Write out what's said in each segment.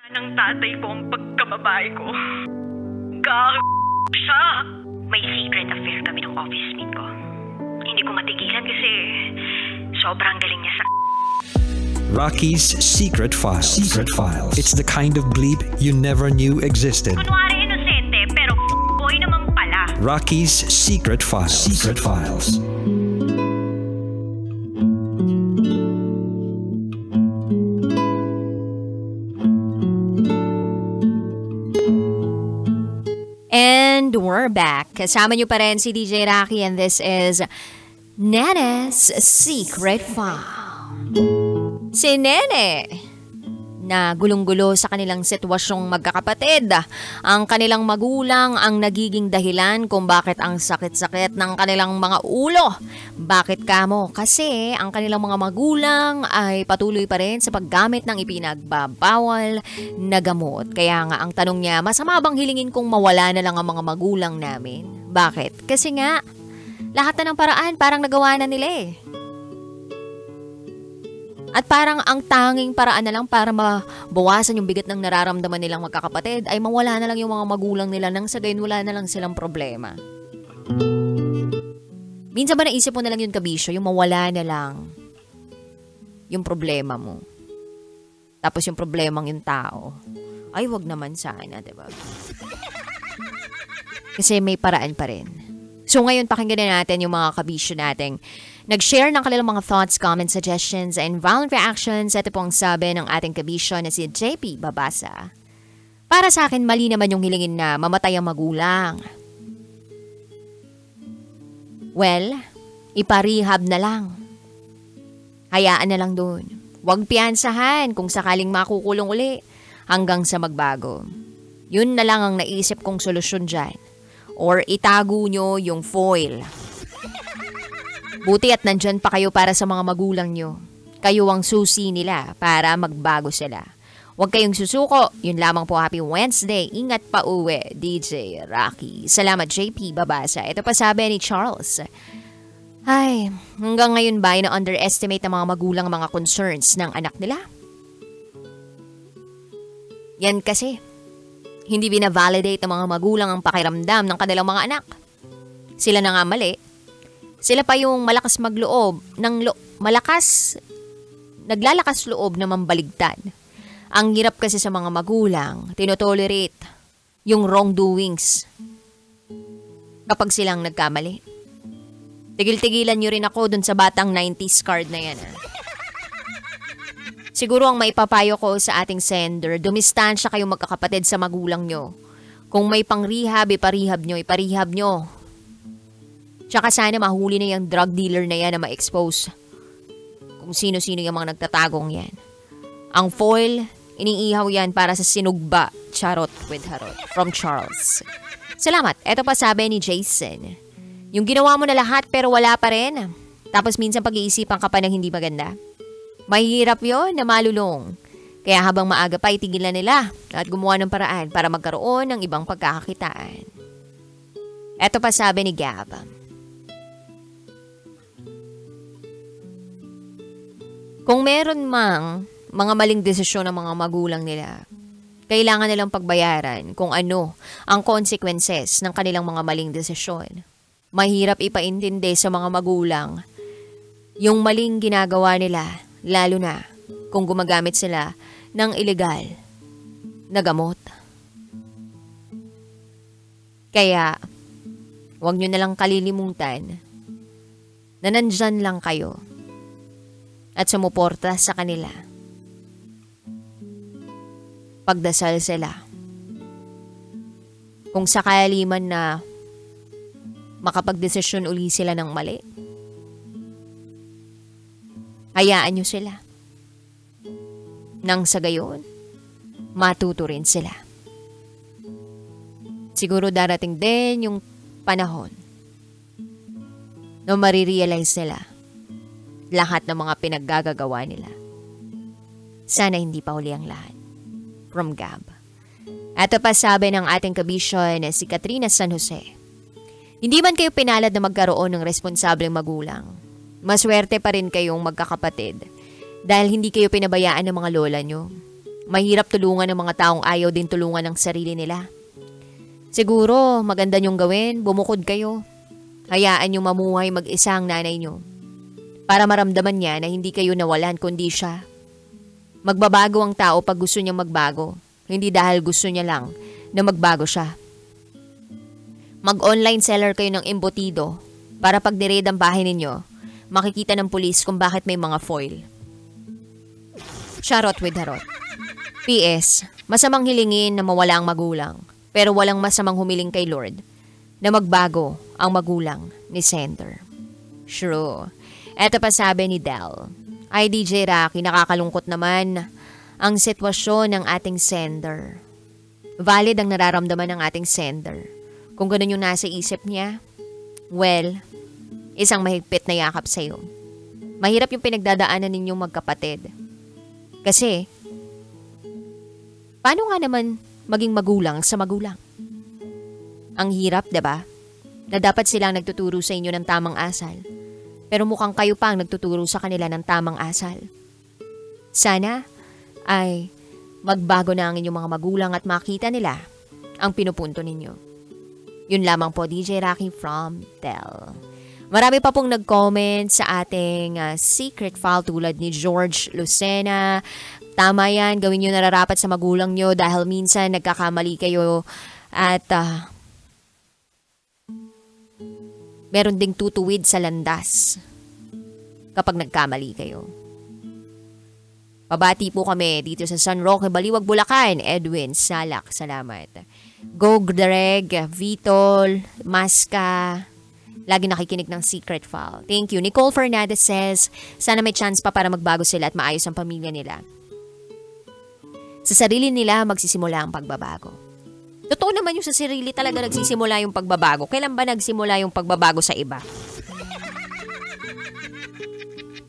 ng tatay ko ang pagkababae ko. Siya. May secret affair kami ng office mate ko. Hindi ko matigilan kasi sobrang galing niya sa... Rocky's Secret Files. Secret Files. It's the kind of bleep you never knew existed. Kunwari inosente, pero boy naman pala. Rocky's Secret Files. Secret Files. And we're back. Kasama niyo pa rin si DJ Rocky and this is Nene's Secret File. Si Nene na gulong-gulo sa kanilang sitwasyong magkakapatid. Ang kanilang magulang ang nagiging dahilan kung bakit ang sakit-sakit ng kanilang mga ulo. Bakit kamo? Kasi ang kanilang mga magulang ay patuloy pa rin sa paggamit ng ipinagbabawal na gamot. Kaya nga ang tanong niya, masama bang hilingin kung mawala na lang ang mga magulang namin? Bakit? Kasi nga, lahat na ng paraan parang nagawa na nila eh. At parang ang tanging paraan na lang para mabawasan yung bigat ng nararamdaman nilang magkakapatid ay mawala na lang yung mga magulang nila nang sa gayon wala na lang silang problema. Minsan ba naisip mo na lang yun, kabisyo, yung mawala na lang yung problema mo. Tapos yung problemang yung tao. Ay, wag naman sana, diba? Kasi may paraan pa rin. So ngayon, pakinggan na natin yung mga kabisyo nating nag-share ng kanilang mga thoughts, comments, suggestions, and violent reactions. Ito po ang sabi ng ating kabisyo na si JP Babasa. Para sa akin, mali naman yung hilingin na mamatay ang magulang. Well, iparehab na lang. Hayaan na lang doon. Huwag piyansahan kung sakaling makukulong uli hanggang sa magbago. Yun na lang ang naisip kong solusyon dyan. Or itago nyo yung foil. Buti at nandyan pa kayo para sa mga magulang nyo. Kayo ang susi nila para magbago sila. Huwag kayong susuko. Yun lamang po. Happy Wednesday. Ingat pa uwi, DJ Rocky. Salamat, JP Babasa. Ito pa sabi ni Charles. Ay, hanggang ngayon ba na-underestimate ng mga magulang mga concerns ng anak nila? Yan kasi. Hindi binavalidate ng mga magulang ang pakiramdam ng kanilang mga anak. Sila na nga mali. Sila pa yung malakas magloob naglalakas loob na mambaligtad. Ang hirap kasi sa mga magulang, tinotolerate yung wrongdoings kapag silang nagkamali. Tigil-tigilan nyo rin ako dun sa batang 90s card na yan. Siguro ang maipapayo ko sa ating sender, dumistansya kayong magkakapatid sa magulang nyo. Kung may pang-rehab, iparehab nyo. Tsaka sana mahuli na yung drug dealer na yan na ma-expose. Kung sino-sino yung mga nagtatagong yan. Ang foil, iniihaw yan para sa sinugba. Charot with harot. From Charles. Salamat. Ito pa sabi ni Jason. Yung ginawa mo na lahat pero wala pa rin. Tapos minsan pag-iisipan ka pa ng hindi maganda. Mahirap yon na malulong. Kaya habang maaga pa itigilan nila at gumawa ng paraan para magkaroon ng ibang pagkakakitaan. Ito pa sabi ni Gab. Kung meron mang mga maling desisyon ng mga magulang nila, kailangan nilang pagbayaran kung ano ang consequences ng kanilang mga maling desisyon. Mahirap ipaintindi sa mga magulang yung maling ginagawa nila. Lalo na kung gumagamit sila ng ilegal na gamot. Kaya, huwag nyo nalang kalilimutan na nandyan lang kayo at sumuporta sa kanila. Pagdasal sila. Kung sakali man na makapagdesisyon uli sila ng mali, hayaan nyo sila. Nang sa gayon, matuto rin sila. Siguro darating din yung panahon na marirealize nila lahat ng mga pinaggagawa nila. Sana hindi pa huli ang lahat. From Gab. Ito pa sabi ng ating kabisyo na si Katrina San Jose. Hindi man kayo pinalad na magkaroon ng responsableng magulang. Maswerte pa rin kayong magkakapatid dahil hindi kayo pinabayaan ng mga lola nyo. Mahirap tulungan ng mga taong ayaw din tulungan ng sarili nila. Siguro, maganda niyong gawin, bumukod kayo. Hayaan niyong mamuhay mag-isa ang nanay niyo. Para maramdaman niya na hindi kayo nawalan kundi siya. Magbabago ang tao pag gusto niyang magbago. Hindi dahil gusto niya lang na magbago siya. Mag-online seller kayo ng embutido para pag nireid ang bahay ninyo, makikita ng pulis kung bakit may mga foil. Charot with harot. P.S. Masamang hilingin na mawala ang magulang. Pero walang masamang humiling kay Lord na magbago ang magulang ni Sender. True. Eto pa sabi ni Del. Ay DJ Rocky, nakakalungkot naman ang sitwasyon ng ating Sender. Valid ang nararamdaman ng ating Sender. Kung ganun yung nasa isip niya, well, isang mahigpit na yakap sa'yo. Mahirap yung pinagdadaanan ninyong magkapatid. Kasi, paano nga naman maging magulang sa magulang? Ang hirap, diba? Na dapat silang nagtuturo sa inyo ng tamang asal. Pero mukhang kayo pa ang nagtuturo sa kanila ng tamang asal. Sana ay magbago na ang inyong mga magulang at makita nila ang pinupunto ninyo. Yun lamang po, DJ Rocky from Del. Marami pa pong nag-comment sa ating secret file tulad ni George Lucena. Tama yan, gawin nyo nararapat sa magulang nyo dahil minsan nagkakamali kayo at meron ding tutuwid sa landas kapag nagkamali kayo. Pabati po kami dito sa San Roque, Baliwag, Bulacan. Edwin Salak, salamat. Go Greg, Vitol, Maska, lagi nakikinig ng Secret File. Thank you. Nicole Fernandez says, sana may chance pa para magbago sila at maayos ang pamilya nila. Sa sarili nila magsisimula ang pagbabago. Totoo naman yung sa sarili talaga nagsisimula yung pagbabago. Kailan ba nagsimula yung pagbabago sa iba?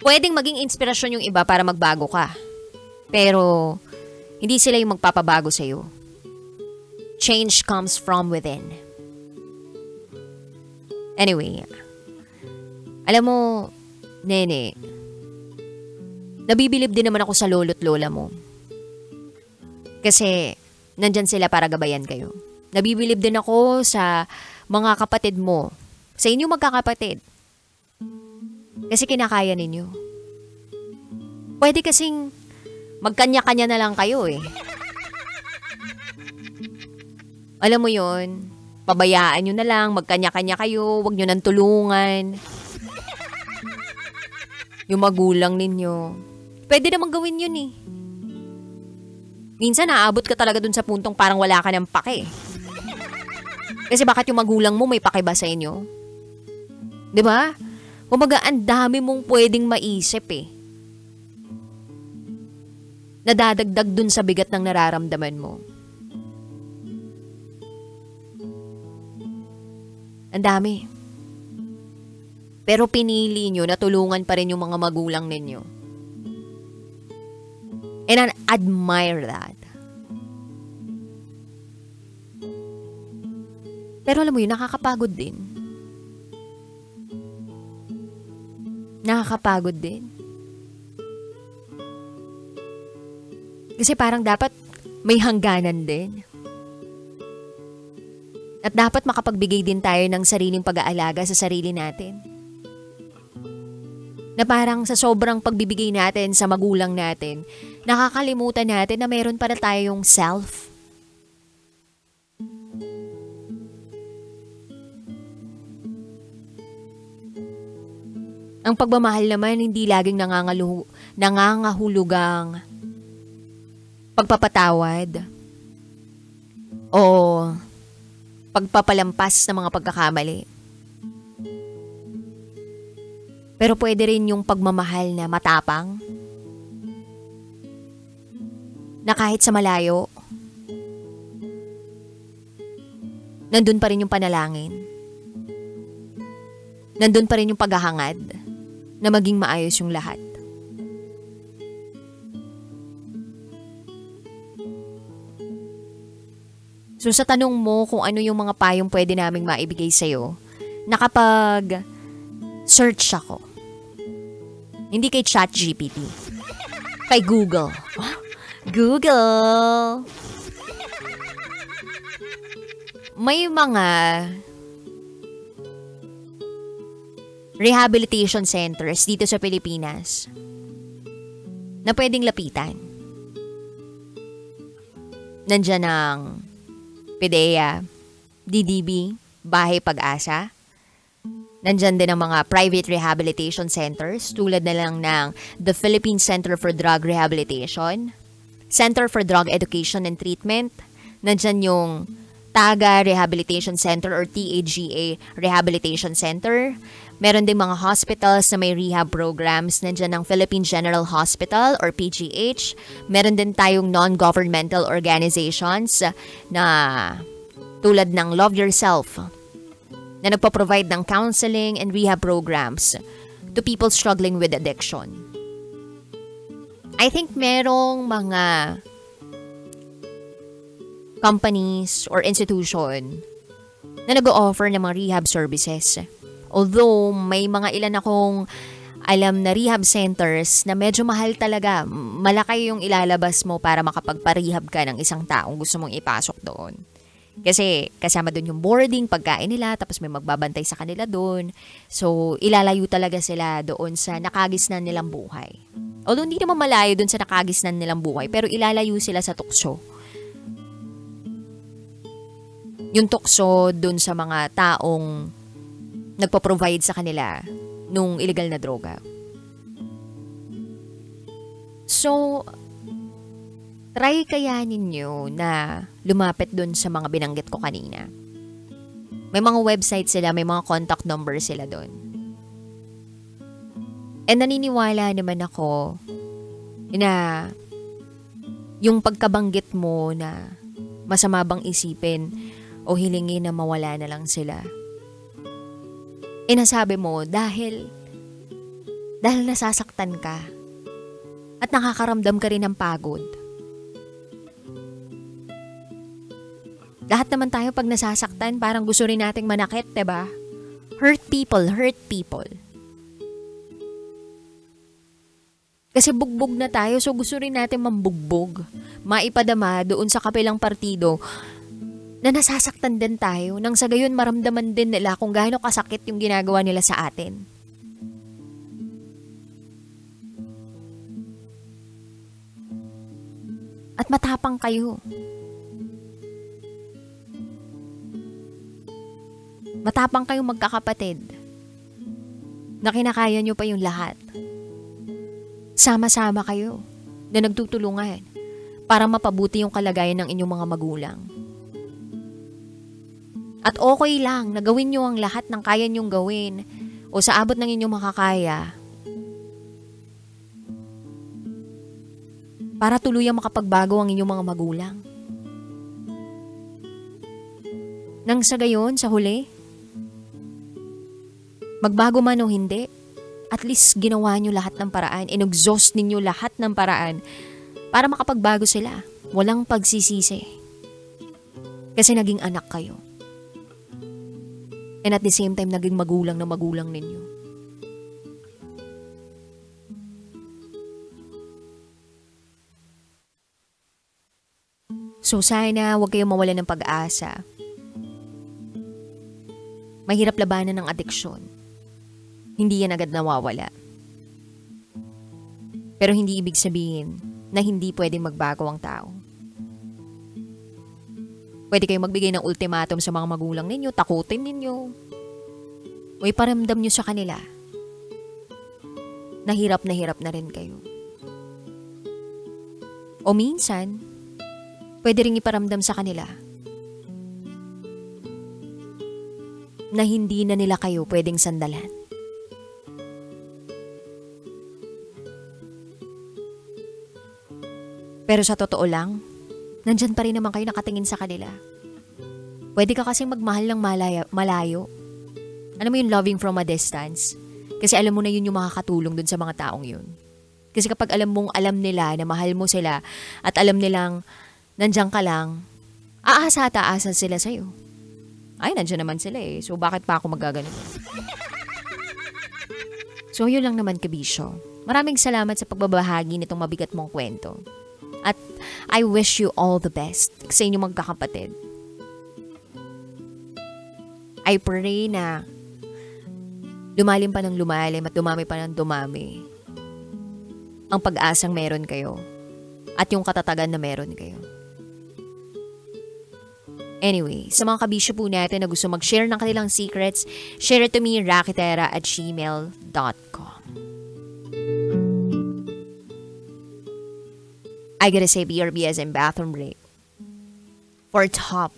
Pwedeng maging inspirasyon yung iba para magbago ka. Pero, hindi sila yung magpapabago sa'yo. Change comes from within. Anyway, alam mo, Nene, nabibilib din naman ako sa lolo't lola mo. Kasi, nandyan sila para gabayan kayo. Nabibilib din ako sa mga kapatid mo. Sa inyo magkakapatid. Kasi kinakaya ninyo. Pwede kasing magkanya-kanya na lang kayo eh. Alam mo yon, pabayaan nyo na lang, magkanya-kanya kayo, wag nyo nang tulungan. Yung magulang ninyo. Pwede naman gawin yun eh. Minsan naabot ka talaga dun sa puntong parang wala ka ng pake. Kasi bakit yung magulang mo may pake ba sa inyo? Diba? Kumbaga, ang dami mong pwedeng maisip eh. Nadadagdag dun sa bigat ng nararamdaman mo. Ang dami. Pero pinili nyo na tulungan pa rin yung mga magulang ninyo. And I admire that. Pero alam mo yun, nakakapagod din. Nakakapagod din. Kasi parang dapat may hangganan din. At dapat makapagbigay din tayo ng sariling pag-aalaga sa sarili natin. Na parang sa sobrang pagbibigay natin sa magulang natin, nakakalimutan natin na meron para tayong self. Ang pagmamahal naman hindi laging nangangahulugang pagpapatawad o pagpapalampas ng mga pagkakamali. Pero pwede rin yung pagmamahal na matapang, na kahit sa malayo, nandun pa rin yung panalangin. Nandun pa rin yung paghahangad na maging maayos yung lahat. So sa tanong mo kung ano yung mga payong pwede naming maibigay sa'yo, nakapag-search ako. Hindi kay ChatGPT. Kay Google. Google! May mga rehabilitation centers dito sa Pilipinas na pwedeng lapitan. Nandiyan ang PDEA, DDB, Bahay Pag-asa. Nandiyan din ang mga private rehabilitation centers tulad na lang ng the Philippine Center for Drug Rehabilitation, Center for Drug Education and Treatment. Nandiyan yung TAGA Rehabilitation Center or TAGA Rehabilitation Center. Meron din mga hospitals na may rehab programs. Nandiyan ang Philippine General Hospital or PGH. Meron din tayong non-governmental organizations na tulad ng Love Yourself na nagpo-provide ng counseling and rehab programs to people struggling with addiction. I think merong mga companies or institution na nag-o-offer ng mga rehab services. Although may mga ilan akong alam na rehab centers na medyo mahal talaga. Malaki yung ilalabas mo para makapagpa-rehab ka ng isang taong gusto mong ipasok doon. Kasi kasama doon yung boarding, pagkain nila, tapos may magbabantay sa kanila doon. So, ilalayo talaga sila doon sa nakagisnan nilang buhay. Although hindi naman malayo doon sa nakagisnan nilang buhay, pero ilalayo sila sa tukso. Yung tukso doon sa mga taong nagpo-provide sa kanila nung illegal na droga. So, try kaya ninyo na lumapit dun sa mga binanggit ko kanina. May mga website sila, may mga contact number sila dun. And naniniwala naman ako na yung pagkabanggit mo na masama bang isipin o hilingin na mawala na lang sila. Nasabi mo dahil nasasaktan ka at nakakaramdam ka rin ng pagod. Lahat naman tayo pag nasasaktan, parang gusto rin nating manakit, diba? Hurt people. Kasi bugbog na tayo, so gusto rin natin mambugbog. Maipadama doon sa kapilang partido na nasasaktan din tayo nang sa gayon maramdaman din nila kung gaano kasakit yung ginagawa nila sa atin. At matapang kayo. Matapang kayong magkakapatid na kinakaya nyo pa yung lahat. Sama-sama kayo na nagtutulungan para mapabuti yung kalagayan ng inyong mga magulang. At okay lang na gawin nyo ang lahat ng kaya nyong gawin o sa abot ng inyong makakaya para tuluyang makapagbago ang inyong mga magulang. Nang sa gayon, sa huli, magbago man o hindi, at least ginawa nyo lahat ng paraan, inexhaust ninyo lahat ng paraan para makapagbago sila. Walang pagsisisi. Kasi naging anak kayo. And at the same time, naging magulang na magulang ninyo. So sana huwag kayong mawalan ng pag-asa. Mahirap labanan ng adiksyon. Hindi yan agad nawawala. Pero hindi ibig sabihin na hindi pwedeng magbago ang tao. Pwede kayong magbigay ng ultimatum sa mga magulang ninyo, takutin ninyo. O iparamdam nyo sa kanila na hirap na rin kayo. O minsan, pwede ring iparamdam sa kanila na hindi na nila kayo pwedeng sandalan. Pero sa totoo lang, nandyan pa rin naman kayo nakatingin sa kanila. Pwede ka kasing magmahal ng malayo. Ano mo yung loving from a distance? Kasi alam mo na yun yung makakatulong dun sa mga taong yun. Kasi kapag alam nila na mahal mo sila at alam nilang nandyan ka lang, aasa at aasa sila sa'yo. Ay, nandyan naman sila eh. So bakit pa ako magagano? So yun lang naman, kabisyo. Maraming salamat sa pagbabahagi nitong mabigat mong kwento. At I wish you all the best sa inyong magkakapatid. I pray na lumalim pa ng lumalim at dumami pa ng dumami ang pag-asang meron kayo at yung katatagan na meron kayo. Anyway, sa mga kabisyo po natin na gusto mag-share ng kanilang secrets, share it to me, rakitera@gmail.com. I gotta say BRBS and bathroom break for top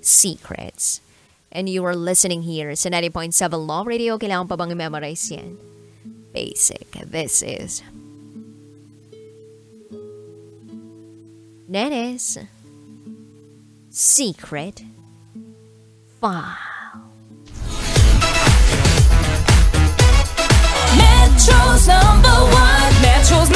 secrets. And you are listening here sa 90.7 Law Radio. Kailangan pa bang i-memorize yan? Basic. This is Nene's Secret File. Metro's #1. Metro's